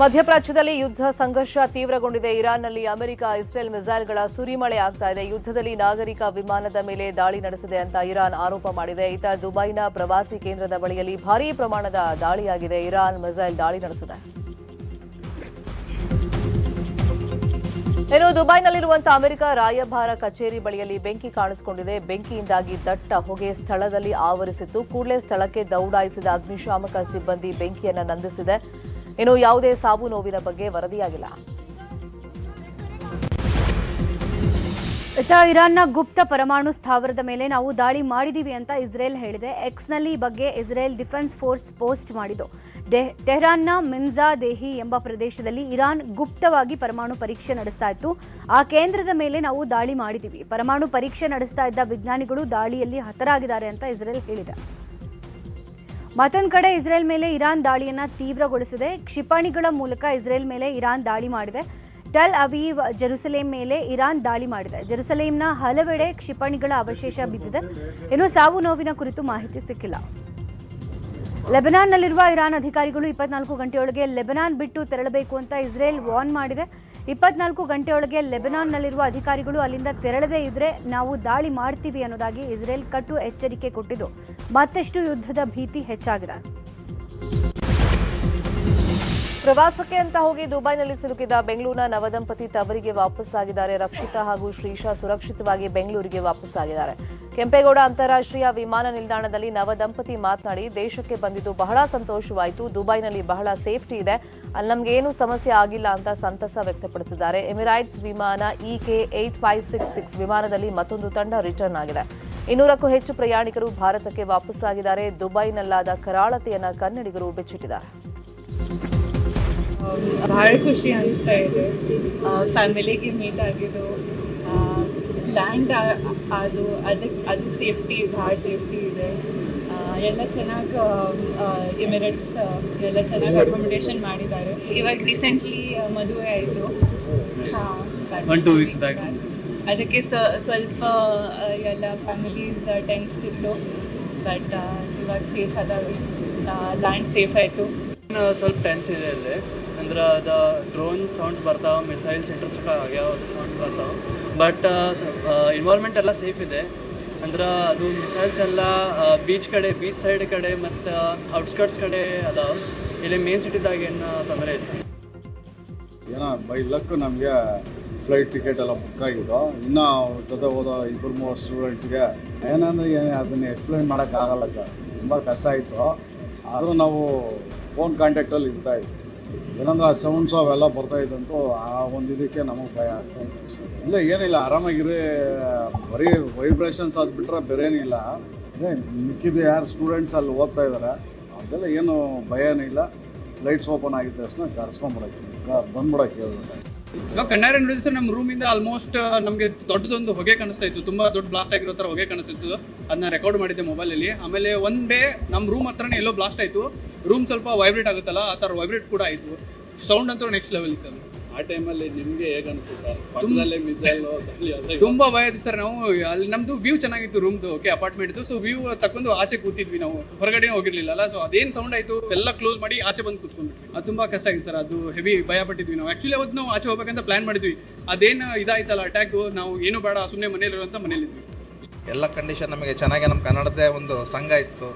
ಮಧ್ಯಪ್ರಾಚ್ಯದಲ್ಲಿ ಯುದ್ಧ ಸಂಘರ್ಷ ತೀವ್ರಗೊಂಡಿದೆ. ಇರಾನ್ನಲ್ಲಿ ಅಮೆರಿಕ ಇಸ್ರೇಲ್ ಮಿಸೈಲ್ಗಳ ಸುರಿಮಳೆ ಆಗ್ತಾ ಇದೆ. ಯುದ್ಧದಲ್ಲಿ ನಾಗರಿಕ ವಿಮಾನದ ಮೇಲೆ ದಾಳಿ ನಡೆಸಿದೆ ಅಂತ ಇರಾನ್ ಆರೋಪ ಮಾಡಿದೆ. ಇತ್ತ ದುಬೈನ ಪ್ರವಾಸಿ ಕೇಂದ್ರದ ಬಳಿಯಲ್ಲಿ ಭಾರೀ ಪ್ರಮಾಣದ ದಾಳಿಯಾಗಿದೆ. ಇರಾನ್ ಮಿಸೈಲ್ ದಾಳಿ ನಡೆಸಿದೆ. ಇನ್ನು ದುಬೈನಲ್ಲಿರುವಂತಹ ಅಮೆರಿಕ ರಾಯಭಾರ ಕಚೇರಿ ಬಳಿಯಲ್ಲಿ ಬೆಂಕಿ ಕಾಣಿಸಿಕೊಂಡಿದೆ. ಬೆಂಕಿಯಿಂದಾಗಿ ದಟ್ಟ ಹೊಗೆ ಸ್ಥಳದಲ್ಲಿ ಆವರಿಸಿತ್ತು. ಕೂಡಲೇ ಸ್ಥಳಕ್ಕೆ ದೌಡಾಯಿಸಿದ ಅಗ್ನಿಶಾಮಕ ಸಿಬ್ಬಂದಿ ಬೆಂಕಿಯನ್ನು ನಂದಿಸಿದೆ. ಇನ್ನು ಯಾವುದೇ ಸಾವು ನೋವಿನ ಬಗ್ಗೆ ವರದಿಯಾಗಿಲ್ಲ. ಇರಾನ್ನ ಗುಪ್ತ ಪರಮಾಣು ಸ್ಥಾವರದ ಮೇಲೆ ನಾವು ದಾಳಿ ಮಾಡಿದೀವಿ ಅಂತ ಇಸ್ರೇಲ್ ಹೇಳಿದೆ. ಎಕ್ಸ್ನಲ್ಲಿ ಈ ಬಗ್ಗೆ ಇಸ್ರೇಲ್ ಡಿಫೆನ್ಸ್ ಫೋರ್ಸ್ ಪೋಸ್ಟ್ ಮಾಡಿದ್ದು, ಟೆಹರಾನ್ನ ಮಿನ್ಜಾದೇಹಿ ಎಂಬ ಪ್ರದೇಶದಲ್ಲಿ ಇರಾನ್ ಗುಪ್ತವಾಗಿ ಪರಮಾಣು ಪರೀಕ್ಷೆ ನಡೆಸ್ತಾ ಇತ್ತು. ಆ ಕೇಂದ್ರದ ಮೇಲೆ ನಾವು ದಾಳಿ ಮಾಡಿದೀವಿ. ಪರಮಾಣು ಪರೀಕ್ಷೆ ನಡೆಸ್ತಾ ಇದ್ದ ವಿಜ್ಞಾನಿಗಳು ದಾಳಿಯಲ್ಲಿ ಹತರಾಗಿದ್ದಾರೆ ಅಂತ ಇಸ್ರೇಲ್ ಹೇಳಿದೆ. ಮತ್ತೊಂದು ಕಡೆ ಇಸ್ರೇಲ್ ಮೇಲೆ ಇರಾನ್ ದಾಳಿಯನ್ನ ತೀವ್ರಗೊಳಿಸಿದೆ. ಕ್ಷಿಪಣಿಗಳ ಮೂಲಕ ಇಸ್ರೇಲ್ ಮೇಲೆ ಇರಾನ್ ದಾಳಿ ಮಾಡಿದೆ. ಟೆಲ್ ಅವೀವ್, ಜೆರುಸಲೇಂ ಮೇಲೆ ಇರಾನ್ ದಾಳಿ ಮಾಡಿದೆ. ಜೆರುಸಲೇಂನ ಹಲವೆಡೆ ಕ್ಷಿಪಣಿಗಳ ಅವಶೇಷ ಬಿದ್ದಿದೆ. ಇನ್ನು ಸಾವು ನೋವಿನ ಕುರಿತು ಮಾಹಿತಿ ಸಿಕ್ಕಿಲ್ಲ. ಲೆಬನಾನ್ನಲ್ಲಿರುವ ಇರಾನ್ ಅಧಿಕಾರಿಗಳು 24 ಗಂಟೆಯೊಳಗೆ ಲೆಬನಾನ್ ಬಿಟ್ಟು ತೆರಳಬೇಕು ಅಂತ ಇಸ್ರೇಲ್ ವಾರ್ನ್ ಮಾಡಿದೆ. 24 ಗಂಟೆಯೊಳಗೆ ಲೆಬನಾನ್ನಲ್ಲಿರುವ ಅಧಿಕಾರಿಗಳು ಅಲ್ಲಿಂದ ತೆರಳದೇ ಇದ್ರೆ ನಾವು ದಾಳಿ ಮಾಡ್ತೀವಿ ಅನ್ನೋದಾಗಿ ಇಸ್ರೇಲ್ ಕಟ್ಟು ಎಚ್ಚರಿಕೆ ಕೊಟ್ಟಿದ್ದು ಮತ್ತಷ್ಟು ಯುದ್ಧದ ಭೀತಿ ಹೆಚ್ಚಾಗಿದೆ. ಪ್ರವಾಸಕ್ಕೆ ಅಂತ ಹೋಗಿ ದುಬೈನಲ್ಲಿ ಸಿಲುಕಿದ ಬೆಂಗಳೂರಿನ ನವದಂಪತಿ ತವರಿಗೆ ವಾಪಸ್ಸಾಗಿದ್ದಾರೆ. ರಕ್ಷಿತಾ ಹಾಗೂ ಶ್ರೀಶಾ ಸುರಕ್ಷಿತವಾಗಿ ಬೆಂಗಳೂರಿಗೆ ವಾಪಸ್ಸಾಗಿದ್ದಾರೆ. ಕೆಂಪೇಗೌಡ ಅಂತಾರಾಷ್ಟ್ರೀಯ ವಿಮಾನ ನಿಲ್ದಾಣದಲ್ಲಿ ನವದಂಪತಿ ಮಾತನಾಡಿ, ದೇಶಕ್ಕೆ ಬಂದಿದ್ದು ಬಹಳ ಸಂತೋಷವಾಯಿತು. ದುಬೈನಲ್ಲಿ ಬಹಳ ಸೇಫ್ಟಿ ಇದೆ, ಅಲ್ಲಿ ನಮಗೇನು ಸಮಸ್ಯೆ ಆಗಿಲ್ಲ ಅಂತ ಸಂತಸ ವ್ಯಕ್ತಪಡಿಸಿದ್ದಾರೆ. ಎಮಿರೇಟ್ಸ್ ವಿಮಾನ EK8566 ವಿಮಾನದಲ್ಲಿ ಮತ್ತೊಂದು ತಂಡ ರಿಟರ್ನ್ ಆಗಿದೆ. 200ಕ್ಕೂ ಹೆಚ್ಚು ಪ್ರಯಾಣಿಕರು ಭಾರತಕ್ಕೆ ವಾಪಸ್ಸಾಗಿದ್ದಾರೆ. ದುಬೈನಲ್ಲಾದ ಕರಾಳತೆಯನ್ನ ಕನ್ನಡಿಗರು ಬೆಚ್ಚಿಟ್ಟಿದ್ದಾರೆ. ಭಾಳ ಖುಷಿ ಅನಿಸ್ತಾ ಇದೆ. ಫ್ಯಾಮಿಲಿಗೆ ಮೀಟ್ ಆಗಿದ್ದು, ಲ್ಯಾಂಡ್ ಅದು ಸೇಫ್ಟಿ, ಭಾಳ ಸೇಫ್ಟಿ ಇದೆ. ಎಲ್ಲ ಚೆನ್ನಾಗಿ ಎಮಿರೇಟ್ಸ್ ಎಲ್ಲ ಚೆನ್ನಾಗಿ ಅಕೊಮಡೇಷನ್ ಮಾಡಿದ್ದಾರೆ. ಇವಾಗ ರೀಸೆಂಟ್ಲಿ ಮದುವೆ ಆಯಿತು, 1-2 weeks ಬ್ಯಾಕ್. ಅದಕ್ಕೆ ಸ್ವಲ್ಪ ಎಲ್ಲ ಫ್ಯಾಮಿಲೀಸ್ ಟೆನ್ಸ್ಡ್ ಇತ್ತು. ಬಟ್ ಇವಾಗ ಸೇಫ್ ಅದಾವೆ, ಲ್ಯಾಂಡ್ ಸೇಫ್ ಆಯಿತು. ಸ್ವಲ್ಪ ಟೆನ್ಸ್ ಇದೆ ಅಲ್ಲಿ, ಅಂದ್ರೆ ಅದು ಡ್ರೋನ್ ಸೌಂಡ್ಸ್ ಬರ್ತಾವೆ, ಮಿಸೈಲ್ಸ್ ಇಂಟರ್ಸೆಪ್ಟ್ ಆಗ್ಯಾವ, ಅದು ಸೌಂಡ್ಸ್ ಬರ್ತಾವೆ. ಬಟ್ ಇನ್ವಾಲ್ವ್ಮೆಂಟ್ ಎಲ್ಲ ಸೇಫ್ ಇದೆ. ಅಂದ್ರೆ ಅದು ಮಿಸೈಲ್ಸ್ ಎಲ್ಲ ಬೀಚ್ ಸೈಡ್ ಕಡೆ ಮತ್ತು ಔಟ್ಸ್ಕರ್ಟ್ಸ್ ಕಡೆ ಅದಾವೆ. ಇಲ್ಲಿ ಮೇನ್ ಸಿಟಿದಾಗ ಏನು ತೊಂದರೆ ಇಲ್ಲ. ಏನೋ ಬೈ ಲಕ್ ನಮಗೆ ಫ್ಲೈಟ್ ಟಿಕೆಟ್ ಎಲ್ಲ ಬುಕ್ ಆಗಿದ್ದು. ಇನ್ನೂ ಜೊತೆ ಹೋದ 2-3 ಸ್ಟೂಡೆಂಟ್ಸ್ಗೆ ಏನಂದರೆ ಅದನ್ನು ಎಕ್ಸ್ಪ್ಲೈನ್ ಮಾಡೋಕ್ಕಾಗಲ್ಲ ಸರ್, ತುಂಬ ಕಷ್ಟ ಆಯಿತು. ಆದರೂ ನಾವು ಫೋನ್ ಕಾಂಟ್ಯಾಕ್ಟಲ್ಲಿ ಇರ್ತಾಯಿದ್ವಿ. ಏನಂದ್ರೆ ಆ ಸೌಂಡ್ಸು ಅವೆಲ್ಲ ಬರ್ತಾಯಿದ್ದಂತೂ ಆ ಒಂದು ಇದಕ್ಕೆ ನಮಗೆ ಭಯ ಆಗ್ತಾಯಿತ್ತು. ಇಲ್ಲ ಏನಿಲ್ಲ, ಆರಾಮಾಗಿರಿ. ಬರೀ ವೈಬ್ರೇಷನ್ಸ್ ಆದ್ಬಿಟ್ರೆ ಬೇರೆ ಏನಿಲ್ಲ. ಮಿಕ್ಕಿದ್ದು ಯಾರು ಸ್ಟೂಡೆಂಟ್ಸ್ ಅಲ್ಲಿ ಓದ್ತಾ ಇದ್ದಾರೆ ಅದೆಲ್ಲ ಏನು ಭಯನೂ ಇಲ್ಲ. ಲೈಟ್ಸ್ ಓಪನ್ ಆಗಿದ್ದ ತಕ್ಷಣ ಕರ್ಸ್ಕೊಂಡ್ಬಿಡಕ್ಕೆ ಬಂದ್ಬಿಡಕ್ಕೆ ಹೇಳ್ಬೇಕು. ಇವಾಗ ಕಣ್ಣಾರೆ ನೋಡಿದ್ರೆ ಸರ್, ನಮ್ಮ ರೂಮಿಂದ ಆಲ್ಮೋಸ್ಟ್ ನಮಗೆ ದೊಡ್ಡದೊಂದು ಹೊಗೆ ಕಾಣಿಸ್ತಾ ಇತ್ತು. ತುಂಬ ದೊಡ್ಡ ಬ್ಲಾಸ್ಟ್ ಆಗಿರೋ ಥರ ಹೊಗೆ ಕಾಣಿಸ್ತಿತ್ತು. ಅದನ್ನ ರೆಕಾರ್ಡ್ ಮಾಡಿದ್ದೆ ಮೊಬೈಲಲ್ಲಿ. ಆಮೇಲೆ ಒನ್ ಡೇ ನಮ್ಮ ರೂಮ್ ಹತ್ರನೇ ಎಲ್ಲೋ ಬ್ಲಾಸ್ಟ್ ಆಯಿತು. ರೂಮ್ ಸ್ವಲ್ಪ ವೈಬ್ರೇಟ್ ಆಗುತ್ತಲ್ಲ, ಆ ಥರ ವೈಬ್ರೇಟ್ ಕೂಡ ಆಯಿತು. ಸೌಂಡ್ ಅಂತೂ ನೆಕ್ಸ್ಟ್ ಲೆವೆಲ್ ಇತ್ತು. ಆ ಟೈಮಲ್ಲಿ ನಿಮಗೆ ಹೇಗೆ ಅನಿಸುತ್ತೆ? ತುಂಬ ಭಯ ಇತ್ತು ಸರ್. ನಾವು ಅಲ್ಲಿ ನಮ್ಮದು ವ್ಯೂ ಚೆನ್ನಾಗಿತ್ತು ರೂಮ್ದು, ಓಕೆ ಅಪಾರ್ಟ್ಮೆಂಟ್ದು. ಸೊ ವ್ಯೂ ತಕೊಂಡು ಆಚೆ ಕೂತಿದ್ವಿ ನಾವು, ಹೊರಗಡೆ ಹೋಗಿರ್ಲಿಲ್ಲ. ಸೊ ಅದೇನು ಸೌಂಡ್ ಆಯಿತು ಎಲ್ಲ ಕ್ಲೋಸ್ ಮಾಡಿ ಆಚೆ ಬಂದು ಕೂತ್ಕೊಂಡ್ಬಿಟ್ವಿ. ಅದು ತುಂಬ ಕಷ್ಟ ಆಗಿತ್ತು ಸರ್. ಅದು ಹೆವಿ ಭಯ ಪಟ್ಟಿದ್ವಿ ನಾವು. ಆ್ಯಕ್ಚುಲಿ ಅವತ್ತು ನಾವು ಆಚೆ ಹೋಗ್ಬೇಕಂತ ಪ್ಲಾನ್ ಮಾಡಿದ್ವಿ. ಅದೇನು ಇದಾಯ್ತಲ್ಲ ಅಟ್ಯಾಕು, ನಾವು ಏನು ಬೇಡ ಸುಮ್ಮನೆ ಮನೇಲಿರುವಂಥ ಮನೇಲಿದ್ವಿ. ಎಲ್ಲ ಕಂಡೀಷನ್ ನಮಗೆ ಚೆನ್ನಾಗಿ, ನಮ್ಮ ಕನ್ನಡದೇ ಒಂದು ಸಂಘ ಇತ್ತು,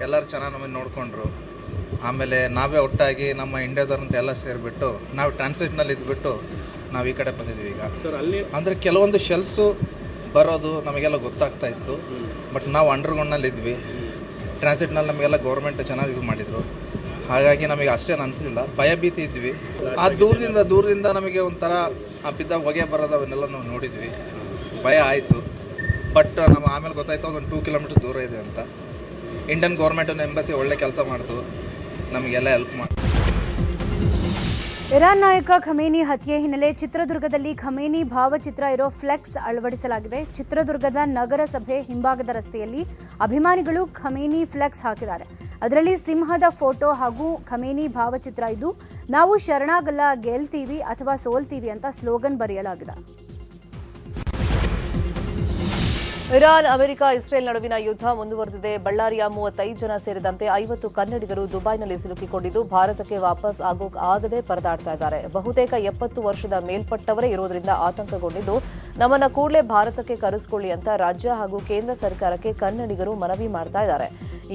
ಎಲ್ಲರೂ ಚೆನ್ನಾಗಿ ನಮಗೆ ನೋಡಿಕೊಂಡ್ರು. ಆಮೇಲೆ ನಾವೇ ಒಟ್ಟಾಗಿ ನಮ್ಮ ಇಂಡಿಯಾದವ್ರಂತ ಎಲ್ಲ ಸೇರಿಬಿಟ್ಟು ನಾವು ಟ್ರಾನ್ಸಿಟ್ನಲ್ಲಿ ಇದ್ಬಿಟ್ಟು ನಾವು ಈ ಕಡೆ ಬಂದಿದ್ವಿ. ಈಗ ಅಲ್ಲಿ ಅಂದರೆ ಕೆಲವೊಂದು ಶೆಲ್ಸು ಬರೋದು ನಮಗೆಲ್ಲ ಗೊತ್ತಾಗ್ತಾ ಇತ್ತು. ಬಟ್ ನಾವು ಅಂಡರ್ಗ್ರೌಂಡ್ನಲ್ಲಿ ಇದ್ವಿ. ಟ್ರಾನ್ಸಿಟ್ನಲ್ಲಿ ನಮಗೆಲ್ಲ ಗೌರ್ಮೆಂಟ್ ಚೆನ್ನಾಗಿ ಇದು ಮಾಡಿದರು. ಹಾಗಾಗಿ ನಮಗೆ ಅಷ್ಟೇನು ಅನಿಸಲಿಲ್ಲ, ಭಯ ಭೀತಿ ಇದ್ವಿ. ಆ ದೂರದಿಂದ ನಮಗೆ ಒಂಥರ ಆ ಬಿದ್ದ ಹೊಗೆ ಬರೋದು ಅವನ್ನೆಲ್ಲ ನಾವು ನೋಡಿದ್ವಿ, ಭಯ ಆಯಿತು. ಬಟ್ ನಮ್ಗೆ ಆಮೇಲೆ ಗೊತ್ತಾಯ್ತು ಒಂದು 2 ಕಿಲೋಮೀಟರ್ ದೂರ ಇದೆ ಅಂತ. ಇಂಡಿಯನ್ ಗೌರ್ಮೆಂಟ್ ಎಂಬಸಿ ಒಳ್ಳೆ ಕೆಲಸ ಮಾಡ್ತು, ನಮಗೆಲ್ಲ ಹೆಲ್ಪ್ ಮಾಡಿ. ಇರಾನ್ ನಾಯಕ ಖಮೇನಿ ಹತ್ಯೆ ಹಿನ್ನೆಲೆ ಚಿತ್ರದುರ್ಗದಲ್ಲಿ ಖಮೇನಿ ಭಾವಚಿತ್ರ ಇರೋ ಫ್ಲೆಕ್ಸ್ ಅಳವಡಿಸಲಾಗಿದೆ. ಚಿತ್ರದುರ್ಗದ ನಗರಸಭೆ ಹಿಂಭಾಗದ ರಸ್ತೆಯಲ್ಲಿ ಅಭಿಮಾನಿಗಳು ಖಮೇನಿ ಫ್ಲೆಕ್ಸ್ ಹಾಕಿದ್ದಾರೆ. ಅದರಲ್ಲಿ ಸಿಂಹದ ಫೋಟೋ ಹಾಗೂ ಖಮೇನಿ ಭಾವಚಿತ್ರ ಇದ್ದು, ನಾವು ಶರಣಾಗಲ್ಲ, ಗೆಲ್ತೀವಿ ಅಥವಾ ಸೋಲ್ತೀವಿ ಅಂತ ಸ್ಲೋಗನ್ ಬರೆಯಲಾಗಿದೆ. ಇರಾನ್, ಅಮೆರಿಕ, ಇಸ್ರೇಲ್ ನಡುವಿನ ಯುದ್ಧ ಮುಂದುವರೆದಿದೆ. ಬಳ್ಳಾರಿಯ 35 ಜನ ಸೇರಿದಂತೆ 50 ಕನ್ನಡಿಗರು ದುಬೈನಲ್ಲಿ ಸಿಲುಕಿಕೊಂಡಿದ್ದು ಭಾರತಕ್ಕೆ ವಾಪಸ್ ಆಗದೆ ಪರದಾಡ್ತಾ ಇದ್ದಾರೆ. ಬಹುತೇಕ 70 ವರ್ಷದ ಮೇಲ್ಪಟ್ಟವರೇ ಇರೋದ್ರಿಂದ ಆತಂಕಗೊಂಡಿದ್ದು, ನಮ್ಮನ್ನ ಕೂಡಲೇ ಭಾರತಕ್ಕೆ ಕರೆಸಿಕೊಳ್ಳಿ ಅಂತ ರಾಜ್ಯ ಹಾಗೂ ಕೇಂದ್ರ ಸರ್ಕಾರಕ್ಕೆ ಕನ್ನಡಿಗರು ಮನವಿ ಮಾಡ್ತಾ ಇದ್ದಾರೆ.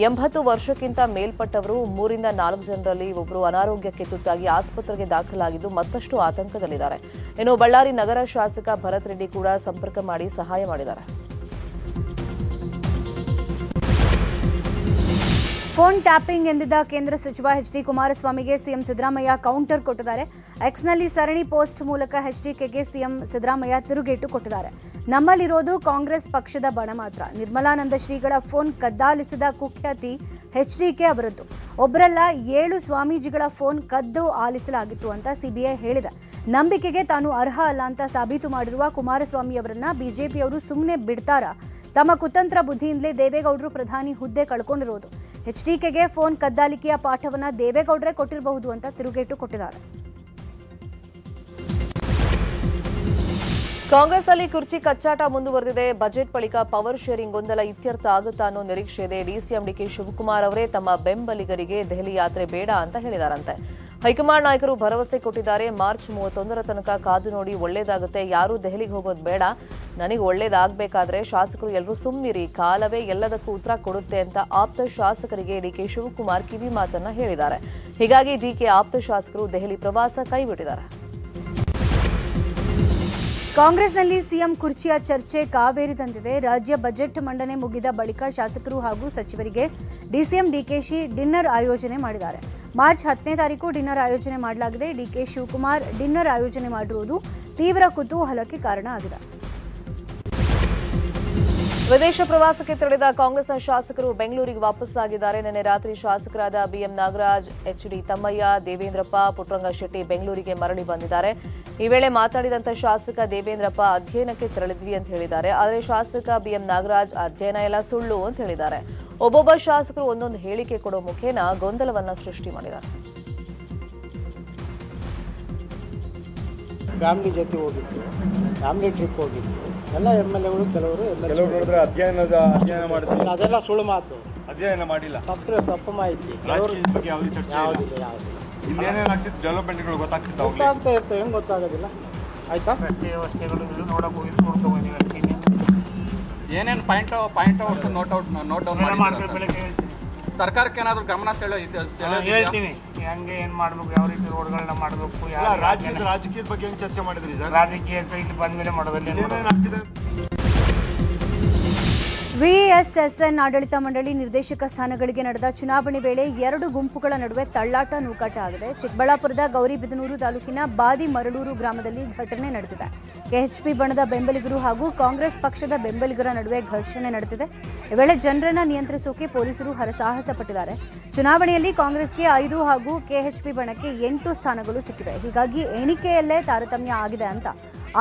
80 ವರ್ಷಕ್ಕಿಂತ ಮೇಲ್ಪಟ್ಟವರು 3 ರಿಂದ 4 ಜನರಲ್ಲಿ ಒಬ್ಬರು ಅನಾರೋಗ್ಯಕ್ಕೆ ತುತ್ತಾಗಿ ಆಸ್ಪತ್ರೆಗೆ ದಾಖಲಾಗಿದ್ದು ಮತ್ತಷ್ಟು ಆತಂಕದಲ್ಲಿದ್ದಾರೆ. ಇನ್ನು ಬಳ್ಳಾರಿ ನಗರ ಶಾಸಕ ಭರತ್ ರೆಡ್ಡಿ ಕೂಡ ಸಂಪರ್ಕ ಮಾಡಿ ಸಹಾಯ ಮಾಡಿದ್ದಾರೆ. ಫೋನ್ ಟ್ಯಾಪಿಂಗ್ ಎಂದಿದ್ದ ಕೇಂದ್ರ ಸಚಿವ ಎಚ್ ಡಿ ಕುಮಾರಸ್ವಾಮಿಗೆ ಸಿಎಂ ಸಿದ್ದರಾಮಯ್ಯ ಕೌಂಟರ್ ಕೊಟ್ಟಿದ್ದಾರೆ. ಎಕ್ಸ್ನಲ್ಲಿ ಸರಣಿ ಪೋಸ್ಟ್ ಮೂಲಕ ಎಚ್ಡಿಕೆಗೆ ಸಿಎಂ ಸಿದ್ದರಾಮಯ್ಯ ತಿರುಗೇಟು ಕೊಟ್ಟಿದ್ದಾರೆ. ನಮ್ಮಲ್ಲಿರೋದು ಕಾಂಗ್ರೆಸ್ ಪಕ್ಷದ ಬಣ ಮಾತ್ರ. ನಿರ್ಮಲಾನಂದ ಶ್ರೀಗಳ ಫೋನ್ ಕದ್ದಾಲಿಸಿದ ಕುಖ್ಯಾತಿ ಎಚ್ಡಿಕೆ ಅವರದ್ದು. ಒಬ್ಬರಲ್ಲ 7 ಸ್ವಾಮೀಜಿಗಳ ಫೋನ್ ಕದ್ದು ಆಲಿಸಲಾಗಿತ್ತು ಅಂತ ಸಿಬಿಐ ಹೇಳಿದೆ. ನಂಬಿಕೆಗೆ ತಾನು ಅರ್ಹ ಅಲ್ಲ ಅಂತ ಸಾಬೀತು ಮಾಡಿರುವ ಕುಮಾರಸ್ವಾಮಿ ಅವರನ್ನ ಬಿಜೆಪಿಯವರು ಸುಮ್ಮನೆ ಬಿಡ್ತಾರಾ? ತಮ್ಮ ಕುತಂತ್ರ ಬುದ್ಧಿಯಿಂದಲೇ ದೇವೇಗೌಡರು ಪ್ರಧಾನಿ ಹುದ್ದೆ ಕಳ್ಕೊಂಡಿರೋದು. ಎಚ್ಡಿಕೆಗೆ ಫೋನ್ ಕದ್ದಾಲಿಕೆಯ ಪಾಠವನ್ನ ದೇವೇಗೌಡರೇ ಕೊಟ್ಟಿರಬಹುದು ಅಂತ ತಿರುಗೇಟು ಕೊಟ್ಟಿದ್ದಾರೆ. ಕಾಂಗ್ರೆಸ್ನಲ್ಲಿ ಕುರ್ಚಿ ಕಚ್ಚಾಟ ಮುಂದುವರೆದಿದೆ. ಬಜೆಟ್ ಬಳಿಕ ಪವರ್ ಶೇರಿಂಗ್ ಗೊಂದಲ ಇತ್ಯರ್ಥ ಆಗುತ್ತಾ ಅನ್ನೋ ನಿರೀಕ್ಷೆ ಇದೆ. ಡಿಸಿಎಂ ಡಿಕೆ ಶಿವಕುಮಾರ್ ಅವರೇ ತಮ್ಮ ಬೆಂಬಲಿಗರಿಗೆ ದೆಹಲಿ ಯಾತ್ರೆ ಬೇಡ ಅಂತ ಹೇಳಿದಾರಂತೆ. ಹೈಕಮಾಂಡ್ ನಾಯಕರು ಭರವಸೆ ಕೊಟ್ಟಿದ್ದಾರೆ. ಮಾರ್ಚ್ 31ರ ತನಕ ಕಾದು ನೋಡಿ, ಒಳ್ಳೇದಾಗುತ್ತೆ. ಯಾರೂ ದೆಹಲಿಗೆ ಹೋಗೋದು ಬೇಡ. ನನಗೆ ಒಳ್ಳೇದಾಗಬೇಕಾದ್ರೆ ಶಾಸಕರು ಎಲ್ಲರೂ ಸುಮ್ಮನಿರಿ, ಕಾಲವೇ ಎಲ್ಲದಕ್ಕೂ ಉತ್ತರ ಕೊಡುತ್ತೆ ಅಂತ ಆಪ್ತ ಶಾಸಕರಿಗೆ ಡಿಕೆ ಶಿವಕುಮಾರ್ ಕಿವಿ ಮಾತನ್ನ ಹೇಳಿದ್ದಾರೆ. ಹೀಗಾಗಿ ಡಿಕೆ ಆಪ್ತ ಶಾಸಕರು ದೆಹಲಿ ಪ್ರವಾಸ ಕೈಬಿಟ್ಟಿದ್ದಾರೆ. ಕಾಂಗ್ರೆಸ್ನಲ್ಲಿ ಸಿಎಂ ಕುರ್ಚಿಯ ಚರ್ಚೆ ಕಾವೇರಿ ತಂದಿದೆ. ರಾಜ್ಯ ಬಜೆಟ್ ಮಂಡನೆ ಮುಗಿದ ಬಳಿಕ ಶಾಸಕರು ಹಾಗೂ ಸಚಿವರಿಗೆ ಡಿಸಿಎಂ ಡಿಕೆಶಿ ಡಿನ್ನರ್ ಆಯೋಜನೆ ಮಾಡಿದ್ದಾರೆ. ಮಾರ್ಚ್ 10ನೇ ತಾರೀಕು ಡಿನ್ನರ್ ಆಯೋಜನೆ ಮಾಡಲಾಗಿದೆ. ಡಿಕೆ ಶಿವಕುಮಾರ್ ಡಿನ್ನರ್ ಆಯೋಜನೆ ಮಾಡಿರುವುದು ತೀವ್ರ ಕುತೂಹಲಕ್ಕೆ ಕಾರಣ ಆಗಿದೆ. ವಿದೇಶ ಪ್ರವಾಸಕ್ಕೆ ತೆರಳಿದ ಕಾಂಗ್ರೆಸ್ನ ಶಾಸಕರು ಬೆಂಗಳೂರಿಗೆ ವಾಪಸ್ಸಾಗಿದ್ದಾರೆ. ನಿನ್ನೆ ರಾತ್ರಿ ಶಾಸಕರಾದ ಬಿಎಂ ನಾಗರಾಜ್, ಎಚ್ಡಿ ತಮ್ಮಯ್ಯ, ದೇವೇಂದ್ರಪ್ಪ, ಪುಟ್ಟರಂಗ ಶೆಟ್ಟಿ ಬೆಂಗಳೂರಿಗೆ ಮರಳಿ ಬಂದಿದ್ದಾರೆ. ಈ ವೇಳೆ ಮಾತನಾಡಿದಂತ ಶಾಸಕ ದೇವೇಂದ್ರಪ್ಪ ಅಧ್ಯಯನಕ್ಕೆ ತೆರಳಿದ್ವಿ ಅಂತ ಹೇಳಿದ್ದಾರೆ. ಆದರೆ ಶಾಸಕ ಬಿಎಂ ನಾಗರಾಜ್ ಅಧ್ಯಯನ ಎಲ್ಲ ಸುಳ್ಳು ಅಂತ ಹೇಳಿದ್ದಾರೆ. ಒಬ್ಬೊಬ್ಬ ಶಾಸಕರು ಒಂದೊಂದು ಹೇಳಿಕೆ ಕೊಡೋ ಮುಖೇನ ಗೊಂದಲವನ್ನ ಸೃಷ್ಟಿ ಮಾಡಿದ್ದಾರೆ. ಫ್ಯಾಮಿಲಿ ಜೊತೆ ಹೋಗಿತ್ತು, ಫ್ಯಾಮಿಲಿ ಟ್ರಿಪ್ ಹೋಗಿತ್ತು. ಎಲ್ಲ ಎಮ್ಎಲ್ಎಗಳು ಕೆಲವರು ನೋಡಿದ್ರೆ ಅಧ್ಯಯನ ಮಾಡಿದ್ರು. ಅದೆಲ್ಲ ಸುಳ್ಳು ಮಾತು, ಅಧ್ಯಯನ ಮಾಡಿಲ್ಲ, ತಪ್ಪು ಮಾಹಿತಿ. ಬಗ್ಗೆ ಯಾವುದೇ ಚರ್ಚೆ ಯಾವುದಿಲ್ಲ. ಇನ್ನೇನೇನಾಗ್ತಿತ್ತು ಡೆವಲಪ್ಮೆಂಟ್ಗಳು ಗೊತ್ತಾಗ್ತಿತ್ತು, ಗೊತ್ತಾಗ್ತಾ ಇರ್ತವೆ. ಹೆಂಗೆ ಗೊತ್ತಾಗೋದಿಲ್ಲ? ಆಯ್ತಾ? ರಸ್ತೆ ವ್ಯವಸ್ಥೆಗಳು ನೋಡಕ್ಕೆ ಹೋಗಿದ್ದು ನೋಡ್ಕೊಂಡು ಏನೇನು ಪಾಯಿಂಟ್ ನೋಟ್ ಡೌನ್ ಮಾಡಿ ಸರ್ಕಾರಕ್ಕೆ ಏನಾದರೂ ಗಮನ ಹೇಳ್ತೀನಿ. ಹೆಂಗೆ ಏನು ಮಾಡಬೇಕು, ಯಾವ ರೀತಿ ರೋಡ್ಗಳನ್ನ ಮಾಡಬೇಕು, ರಾಜಕೀಯದ ಬಗ್ಗೆ ಹೆಂಗೆ ಚರ್ಚೆ ಮಾಡಿದ್ರಿ ಸರ್? ರಾಜಕೀಯ ಇಲ್ಲಿ ಬಂದ ಮೇಲೆ ಮಾಡೋದಲ್ಲಿ ವಿಎಸ್ಎಸ್ಎನ್ ಆಡಳಿತ ಮಂಡಳಿ ನಿರ್ದೇಶಕ ಸ್ಥಾನಗಳಿಗೆ ನಡೆದ ಚುನಾವಣೆ ವೇಳೆ 2 ಗುಂಪುಗಳ ನಡುವೆ ತಳ್ಳಾಟ ನೂಕಾಟ ಆಗಿದೆ. ಚಿಕ್ಕಬಳ್ಳಾಪುರದ ಗೌರಿಬಿದನೂರು ತಾಲೂಕಿನ ಬಾದಿ ಮರಳೂರು ಗ್ರಾಮದಲ್ಲಿ ಘಟನೆ ನಡೆದಿದೆ. ಕೆಎಚ್ಪಿ ಬಣದ ಬೆಂಬಲಿಗರು ಹಾಗೂ ಕಾಂಗ್ರೆಸ್ ಪಕ್ಷದ ಬೆಂಬಲಿಗರ ನಡುವೆ ಘರ್ಷಣೆ ನಡೆದಿದೆ. ಈ ವೇಳೆ ಜನರನ್ನ ನಿಯಂತ್ರಿಸೋಕೆ ಪೊಲೀಸರು ಹರಸಾಹಸ ಪಟ್ಟಿದ್ದಾರೆ. ಚುನಾವಣೆಯಲ್ಲಿ ಕಾಂಗ್ರೆಸ್ಗೆ 5 ಹಾಗೂ ಕೆಎಚ್ಪಿ ಬಣಕ್ಕೆ 8 ಸ್ಥಾನಗಳು ಸಿಕ್ಕಿವೆ. ಹೀಗಾಗಿ ಎಣಿಕೆಯಲ್ಲೇ ತಾರತಮ್ಯ ಆಗಿದೆ ಅಂತ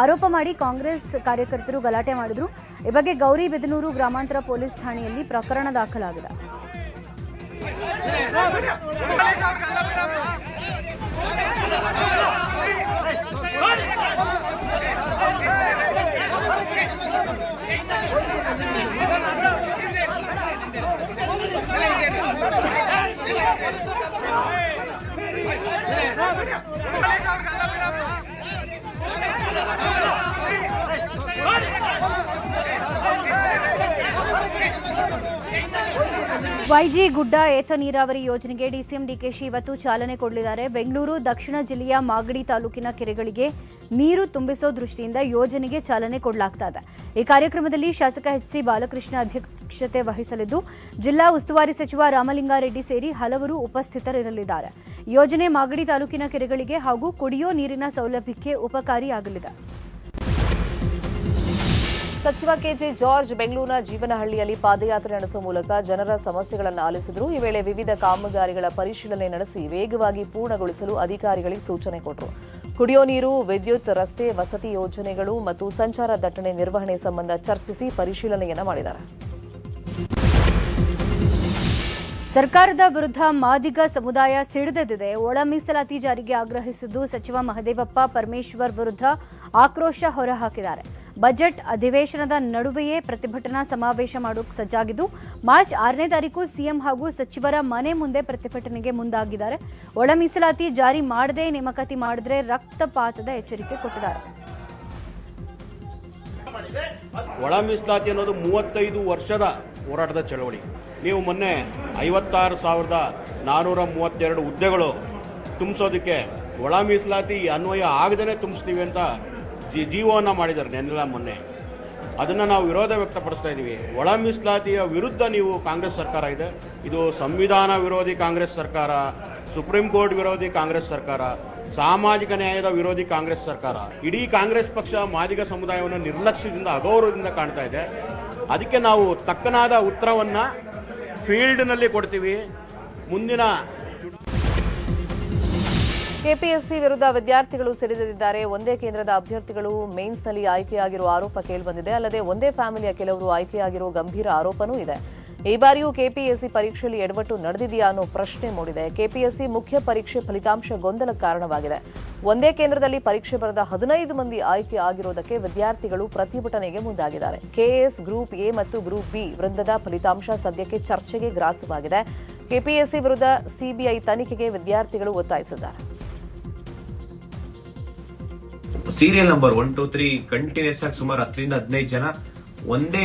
ಆರೋಪ ಮಾಡಿ ಕಾಂಗ್ರೆಸ್ ಕಾರ್ಯಕರ್ತರು ಗಲಾಟೆ ಮಾಡಿದ್ರು. ಈ ಬಗ್ಗೆ ಗೌರಿಬಿದನೂರು ಗ್ರಾಮಾಂತರ ಪೊಲೀಸ್ ಠಾಣೆಯಲ್ಲಿ ಪ್ರಕರಣ ದಾಖಲಾಗಿದೆ. ವೈಜಿ ಗುಡ್ಡ ಏತ ನೀರಾವರಿ ಯೋಜನೆಗೆ ಡಿಸಿಎಂ ಡಿಕೆಶಿ ಇವತ್ತು ಚಾಲನೆ ಕೊಡಲಿದ್ದಾರೆ. ಬೆಂಗಳೂರು ದಕ್ಷಿಣ ಜಿಲ್ಲೆಯ ಮಾಗಡಿ ತಾಲೂಕಿನ ಕೆರೆಗಳಿಗೆ ನೀರು ತುಂಬಿಸೋ ದೃಷ್ಟಿಯಿಂದ ಯೋಜನೆಗೆ ಚಾಲನೆ ಕೊಡಲಾಗ್ತಾ ಇದೆ. ಈ ಕಾರ್ಯಕ್ರಮದಲ್ಲಿ ಶಾಸಕ ಎಚ್ಸಿ ಬಾಲಕೃಷ್ಣ ಅಧ್ಯಕ್ಷತೆ ವಹಿಸಲಿದ್ದು, ಜಿಲ್ಲಾ ಉಸ್ತುವಾರಿ ಸಚಿವ ರಾಮಲಿಂಗಾರೆಡ್ಡಿ ಸೇರಿ ಹಲವರು ಉಪಸ್ಥಿತರಿರಲಿದ್ದಾರೆ. ಯೋಜನೆ ಮಾಗಡಿ ತಾಲೂಕಿನ ಕೆರೆಗಳಿಗೆ ಹಾಗೂ ಕುಡಿಯೋ ನೀರಿನ ಸೌಲಭ್ಯಕ್ಕೆ ಉಪಕಾರಿಯಾಗಲಿದೆ. ಸಚಿವ ಕೆಜೆ ಜಾರ್ಜ್ ಬೆಂಗಳೂರಿನ ಜೀವನಹಳ್ಳಿಯಲ್ಲಿ ಪಾದಯಾತ್ರೆ ನಡೆಸುವ ಮೂಲಕ ಜನರ ಸಮಸ್ಯೆಗಳನ್ನು ಆಲಿಸಿದರು. ಈ ವೇಳೆ ವಿವಿಧ ಕಾಮಗಾರಿಗಳ ಪರಿಶೀಲನೆ ನಡೆಸಿ ವೇಗವಾಗಿ ಪೂರ್ಣಗೊಳಿಸಲು ಅಧಿಕಾರಿಗಳಿಗೆ ಸೂಚನೆ ಕೊಟ್ಟರು. ಕುಡಿಯೋ ನೀರು, ವಿದ್ಯುತ್, ರಸ್ತೆ, ವಸತಿ ಯೋಜನೆಗಳು ಮತ್ತು ಸಂಚಾರ ದಟ್ಟಣೆ ನಿರ್ವಹಣೆ ಸಂಬಂಧ ಚರ್ಚಿಸಿ ಪರಿಶೀಲನೆಯನ್ನ ಮಾಡಿದ್ದಾರೆ. ಸರ್ಕಾರದ ವಿರುದ್ಧ ಮಾದಿಗ ಸಮುದಾಯ ಸಿಡಿದೆದ್ದಿದೆ. ಒಳ ಮೀಸಲಾತಿ ಜಾರಿಗೆ ಆಗ್ರಹಿಸಿದ್ದು ಸಚಿವ ಮಹದೇವಪ್ಪ ಪರಮೇಶ್ವರ್ ವಿರುದ್ಧ ಆಕ್ರೋಶ ಹೊರಹಾಕಿದ್ದಾರೆ. ಬಜೆಟ್ ಅಧಿವೇಶನದ ನಡುವೆಯೇ ಪ್ರತಿಭಟನಾ ಸಮಾವೇಶ ಮಾಡೋಕೆ ಸಜ್ಜಾಗಿದ್ದು ಮಾರ್ಚ್ 6ನೇ ತಾರೀಕು ಸಿಎಂ ಹಾಗೂ ಸಚಿವರ ಮನೆ ಮುಂದೆ ಪ್ರತಿಭಟನೆಗೆ ಮುಂದಾಗಿದ್ದಾರೆ. ಒಳ ಮೀಸಲಾತಿ ಜಾರಿ ಮಾಡದೆ ನೇಮಕಾತಿ ಮಾಡಿದ್ರೆ ರಕ್ತಪಾತದ ಎಚ್ಚರಿಕೆ ಕೊಟ್ಟಿದ್ದಾರೆ. ಒಳ ಮೀಸಲಾತಿ ಅನ್ನೋದು 35 ವರ್ಷದ ಹೋರಾಟದ ಚಳವಳಿ. ನೀವು ಮೊನ್ನೆ 56,432 ಹುದ್ದೆಗಳು ತುಂಬಿಸೋದಕ್ಕೆ ಒಳ ಮೀಸಲಾತಿ ಅನ್ವಯ ಆಗದೇ ತುಂಬಿಸ್ತೀವಿ ಅಂತ ಜೀವವನ್ನು ಮಾಡಿದ್ದಾರೆ ನೆನ್ನೆಲ್ಲ ಮೊನ್ನೆ. ಅದನ್ನು ನಾವು ವಿರೋಧ ವ್ಯಕ್ತಪಡಿಸ್ತಾ ಇದ್ದೀವಿ. ಒಳ ಮೀಸಲಾತಿಯ ವಿರುದ್ಧ ನೀವು ಕಾಂಗ್ರೆಸ್ ಸರ್ಕಾರ ಇದೆ. ಇದು ಸಂವಿಧಾನ ವಿರೋಧಿ ಕಾಂಗ್ರೆಸ್ ಸರ್ಕಾರ, ಸುಪ್ರೀಂ ಕೋರ್ಟ್ ವಿರೋಧಿ ಕಾಂಗ್ರೆಸ್ ಸರ್ಕಾರ, ಸಾಮಾಜಿಕ ನ್ಯಾಯದ ವಿರೋಧಿ ಕಾಂಗ್ರೆಸ್ ಸರ್ಕಾರ. ಇಡೀ ಕಾಂಗ್ರೆಸ್ ಪಕ್ಷ ಮಾದಿಗ ಸಮುದಾಯವನ್ನು ನಿರ್ಲಕ್ಷ್ಯದಿಂದ ಅಗೌರವದಿಂದ ಕಾಣ್ತಾ ಇದೆ. ಅದಕ್ಕೆ ನಾವು ತಕ್ಕನಾದ ಉತ್ತರವನ್ನು ಫೀಲ್ಡ್ನಲ್ಲಿ ಕೊಡ್ತೀವಿ. ಮುಂದಿನ ಕೆಪಿಎಸ್ಸಿ ವಿರುದ್ಧ ವಿದ್ಯಾರ್ಥಿಗಳು ಸಿಡಿದಿದ್ದಾರೆ. ಒಂದೇ ಕೇಂದ್ರದ ಅಭ್ಯರ್ಥಿಗಳು ಮೇನ್ಸ್ನಲ್ಲಿ ಆಯ್ಕೆಯಾಗಿರುವ ಆರೋಪ ಕೇಳಿಬಂದಿದೆ. ಅಲ್ಲದೆ ಒಂದೇ ಫ್ಯಾಮಿಲಿಯ ಕೆಲವರು ಆಯ್ಕೆಯಾಗಿರುವ ಗಂಭೀರ ಆರೋಪನೂ ಇದೆ. ಈ ಬಾರಿಯೂ ಕೆಪಿಎಸ್ಸಿ ಪರೀಕ್ಷೆಯಲ್ಲಿ ಎಡವಟ್ಟು ನಡೆದಿದೆಯಾ ಅನ್ನೋ ಪ್ರಶ್ನೆ ಮೂಡಿದೆ. ಕೆಪಿಎಸ್ಸಿ ಮುಖ್ಯ ಪರೀಕ್ಷೆ ಫಲಿತಾಂಶ ಗೊಂದಲಕ್ಕೆ ಕಾರಣವಾಗಿದೆ. ಒಂದೇ ಕೇಂದ್ರದಲ್ಲಿ ಪರೀಕ್ಷೆ ಬರೆದ 15 ಮಂದಿ ಆಯ್ಕೆ ಆಗಿರುವುದಕ್ಕೆ ವಿದ್ಯಾರ್ಥಿಗಳು ಪ್ರತಿಭಟನೆಗೆ ಮುಂದಾಗಿದ್ದಾರೆ. ಕೆಎಎಸ್ ಗ್ರೂಪ್ ಎ ಮತ್ತು ಗ್ರೂಪ್ ಬಿ ವೃಂದದ ಫಲಿತಾಂಶ ಸದ್ಯಕ್ಕೆ ಚರ್ಚೆಗೆ ಗ್ರಾಸವಾಗಿದೆ. ಕೆಪಿಎಸ್ಸಿ ವಿರುದ್ಧ ಸಿಬಿಐ ತನಿಖೆಗೆ ವಿದ್ಯಾರ್ಥಿಗಳು ಒತ್ತಾಯಿಸಿದ್ದಾರೆ. ಸೀರಿಯಲ್ ನಂಬರ್ 1, 2, 3 ಕಂಟಿನ್ಯೂಸ್ ಆಗಿ ಸುಮಾರು 10 ರಿಂದ 15 ಜನ ಒಂದೇ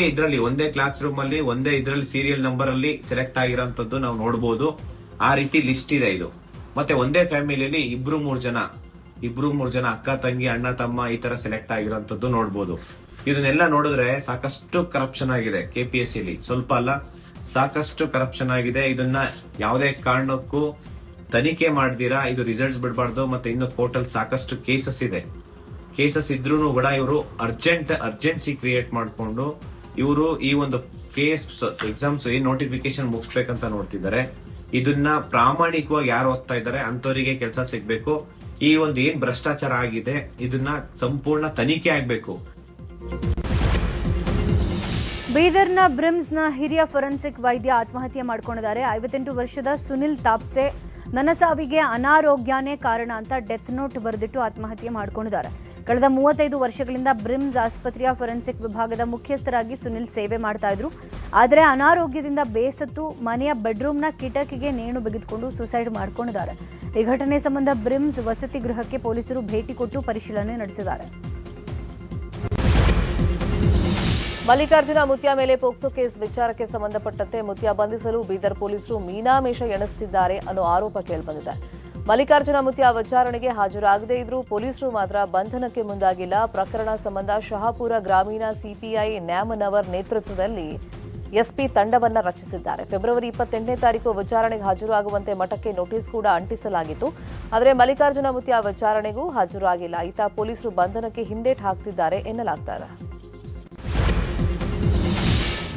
ಕ್ಲಾಸ್ ರೂಮ್ ಅಲ್ಲಿ ಒಂದೇ ಸೀರಿಯಲ್ ನಂಬರ್ ಅಲ್ಲಿ ಸೆಲೆಕ್ಟ್ ಆಗಿರೋಂಥದ್ದು ನಾವು ನೋಡಬಹುದು. ಆ ರೀತಿ ಲಿಸ್ಟ್ ಇದೆ ಇದು. ಮತ್ತೆ ಒಂದೇ ಫ್ಯಾಮಿಲಿಯಲ್ಲಿ ಇಬ್ರು ಮೂರು ಜನ ಅಕ್ಕ ತಂಗಿ ಅಣ್ಣ ತಮ್ಮ ಈ ತರ ಸೆಲೆಕ್ಟ್ ಆಗಿರೋಂಥದ್ದು ನೋಡಬಹುದು. ಇದನ್ನೆಲ್ಲ ನೋಡಿದ್ರೆ ಸಾಕಷ್ಟು ಕರಪ್ಷನ್ ಆಗಿದೆ ಕೆಪಿಎಸ್ಸಿಲಿ. ಸ್ವಲ್ಪ ಅಲ್ಲ, ಸಾಕಷ್ಟು ಕರಪ್ಷನ್ ಆಗಿದೆ. ಇದನ್ನ ಯಾವುದೇ ಕಾರಣಕ್ಕೂ ತನಿಖೆ ಮಾಡ್ದಿರಾ ಇದು ರಿಸಲ್ಟ್ಸ್ ಬಿಡಬಾರ್ದು. ಮತ್ತೆ ಇನ್ನು ಕೋರ್ಟ್ ಅಲ್ಲಿ ಸಾಕಷ್ಟು ಕೇಸಸ್ ಇದ್ರೂ ಕೂಡ ಇವರು ಅರ್ಜೆನ್ಸಿ ಕ್ರಿಯೇಟ್ ಮಾಡಿಕೊಂಡು ಇವರು ಈ ಒಂದು ಕೆಎಸ್ ಎಕ್ಸಾಮ್ಸ್ ಏನ್ ನೋಟಿಫಿಕೇಶನ್ ಮುಗಿಸ್ಬೇಕಂತ ನೋಡ್ತಿದ್ದಾರೆ. ಇದನ್ನ ಪ್ರಾಮಾಣಿಕವಾಗಿ ಯಾರು ಓದ್ತಾ ಇದ್ದಾರೆ ಅಂತವರಿಗೆ ಕೆಲಸ ಸಿಗ್ಬೇಕು. ಈ ಒಂದು ಏನ್ ಭ್ರಷ್ಟಾಚಾರ ಆಗಿದೆ ಇದನ್ನ ಸಂಪೂರ್ಣ ತನಿಖೆ ಆಗ್ಬೇಕು. ಬೀದರ್ನ ಬ್ರಿಮ್ಸ್ನ ಹಿರಿಯ ಫೊರೆನ್ಸಿಕ್ ವೈದ್ಯ ಆತ್ಮಹತ್ಯೆ ಮಾಡಿಕೊಂಡಿದ್ದಾರೆ. 58 ವರ್ಷದ ಸುನಿಲ್ ತಾಪ್ಸೆ ನನ್ನ ಸಾವಿಗೆ ಅನಾರೋಗ್ಯನೇ ಕಾರಣ ಅಂತ ಡೆತ್ ನೋಟ್ ಬರೆದಿಟ್ಟು ಆತ್ಮಹತ್ಯೆ ಮಾಡಿಕೊಂಡಿದ್ದಾರೆ. ಕಳೆದ 35 ವರ್ಷಗಳಿಂದ ಬ್ರಿಮ್ಸ್ ಆಸ್ಪತ್ರೆಯ ಫೊರೆನ್ಸಿಕ್ ವಿಭಾಗದ ಮುಖ್ಯಸ್ಥರಾಗಿ ಸುನಿಲ್ ಸೇವೆ ಮಾಡ್ತಾ ಇದ್ರು. ಆದರೆ ಅನಾರೋಗ್ಯದಿಂದ ಬೇಸತ್ತು ಮನೆಯ ಬೆಡ್ರೂಮ್ನ ಕಿಟಕಿಗೆ ನೇಣು ಬಿಗಿದುಕೊಂಡು ಸುಸೈಡ್ ಮಾಡಿಕೊಂಡಿದ್ದಾರೆ. ಈ ಘಟನೆ ಸಂಬಂಧ ಬ್ರಿಮ್ಸ್ ವಸತಿ ಗೃಹಕ್ಕೆ ಪೊಲೀಸರು ಭೇಟಿ ಕೊಟ್ಟು ಪರಿಶೀಲನೆ ನಡೆಸಿದ್ದಾರೆ. ಮಲ್ಲಿಕಾರ್ಜುನ ಮುತ್ಯ ಮೇಲೆ ಪೋಕ್ಸೋ ಕೇಸ್ ವಿಚಾರಕ್ಕೆ ಸಂಬಂಧಪಟ್ಟಂತೆ ಮುತ್ಯ ಬಂಧಿಸಲು ಬೀದರ್ ಪೊಲೀಸರು ಮೀನಾಮೇಷ ಎಣಿಸುತ್ತಿದ್ದಾರೆ ಅನ್ನೋ ಆರೋಪ ಕೇಳಿಬಂದಿದೆ. ಮಲ್ಲಿಕಾರ್ಜುನ ಮುತ್ಯ ವಿಚಾರಣೆಗೆ ಹಾಜರಾಗದೇ ಇದ್ರೂ ಪೊಲೀಸರು ಮಾತ್ರ ಬಂಧನಕ್ಕೆ ಮುಂದಾಗಿಲ್ಲ. ಪ್ರಕರಣ ಸಂಬಂಧ ಶಹಾಪುರ ಗ್ರಾಮೀಣ ಸಿಪಿಐ ನ್ಯಾಮನವರ್ ನೇತೃತ್ವದಲ್ಲಿ ಎಸ್ಪಿ ತಂಡವನ್ನ ರಚಿಸಿದ್ದಾರೆ. ಫೆಬ್ರವರಿ 28ನೇ ತಾರೀಕು ವಿಚಾರಣೆಗೆ ಹಾಜರಾಗುವಂತೆ ಮಠಕ್ಕೆ ನೋಟಿಸ್ ಕೂಡ ಅಂಟಿಸಲಾಗಿತ್ತು. ಆದರೆ ಮಲ್ಲಿಕಾರ್ಜುನ ಮುತ್ಯ ವಿಚಾರಣೆಗೂ ಹಾಜರಾಗಿಲ್ಲ. ಈತ ಪೊಲೀಸರು ಬಂಧನಕ್ಕೆ ಹಿಂದೇಟು ಹಾಕ್ತಿದ್ದಾರೆ ಎನ್ನಲಾಗ್ತಾ ಇದೆ.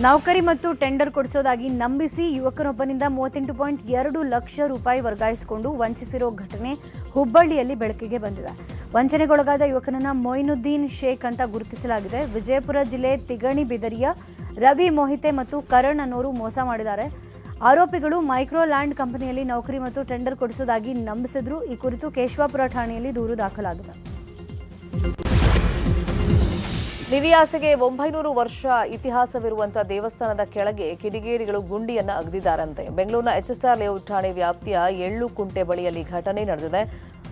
ನೌಕರಿ ಮತ್ತು ಟೆಂಡರ್ ಕೊಡಿಸೋದಾಗಿ ನಂಬಿಸಿ ಯುವಕನೊಬ್ಬನಿಂದ 38.2 ಲಕ್ಷ ರೂಪಾಯಿ ವರ್ಗಾಯಿಸಿಕೊಂಡು ವಂಚಿಸಿರೋ ಘಟನೆ ಹುಬ್ಬಳ್ಳಿಯಲ್ಲಿ ಬೆಳಕಿಗೆ ಬಂದಿದೆ. ವಂಚನೆಗೊಳಗಾದ ಯುವಕನನ್ನ ಮೊಯಿನುದ್ದೀನ್ ಶೇಖ್ ಅಂತ ಗುರುತಿಸಲಾಗಿದೆ. ವಿಜಯಪುರ ಜಿಲ್ಲೆ ತಿಗಣಿ ಬಿದರಿಯ ರವಿ ಮೋಹಿತೆ ಮತ್ತು ಕರಣ್ ಅನ್ನೋರು ಮೋಸ ಮಾಡಿದ್ದಾರೆ. ಆರೋಪಿಗಳು ಮೈಕ್ರೋ ಲ್ಯಾಂಡ್ ಕಂಪನಿಯಲ್ಲಿ ನೌಕರಿ ಮತ್ತು ಟೆಂಡರ್ ಕೊಡಿಸೋದಾಗಿ ನಂಬಿಸಿದ್ರು. ಈ ಕುರಿತು ಕೇಶವಾಪುರ ಠಾಣೆಯಲ್ಲಿ ದೂರು ದಾಖಲಾಗಿದೆ. ನಿವಿಯಾಸೆಗೆ 900 ವರ್ಷ ಇತಿಹಾಸವಿರುವಂತಹ ದೇವಸ್ಥಾನದ ಕೆಳಗೆ ಕಿಡಿಗೇಡಿಗಳು ಗುಂಡಿಯನ್ನು ಅಗೆದಿದ್ದಾರಂತೆ. ಬೆಂಗಳೂರಿನ ಎಚ್ಎಸ್ಆರ್ ಲೇಔಟ್ ಠಾಣೆ ವ್ಯಾಪ್ತಿಯ ಎಳ್ಳುಕುಂಟೆ ಬಳಿಯಲ್ಲಿ ಘಟನೆ ನಡೆದಿದೆ.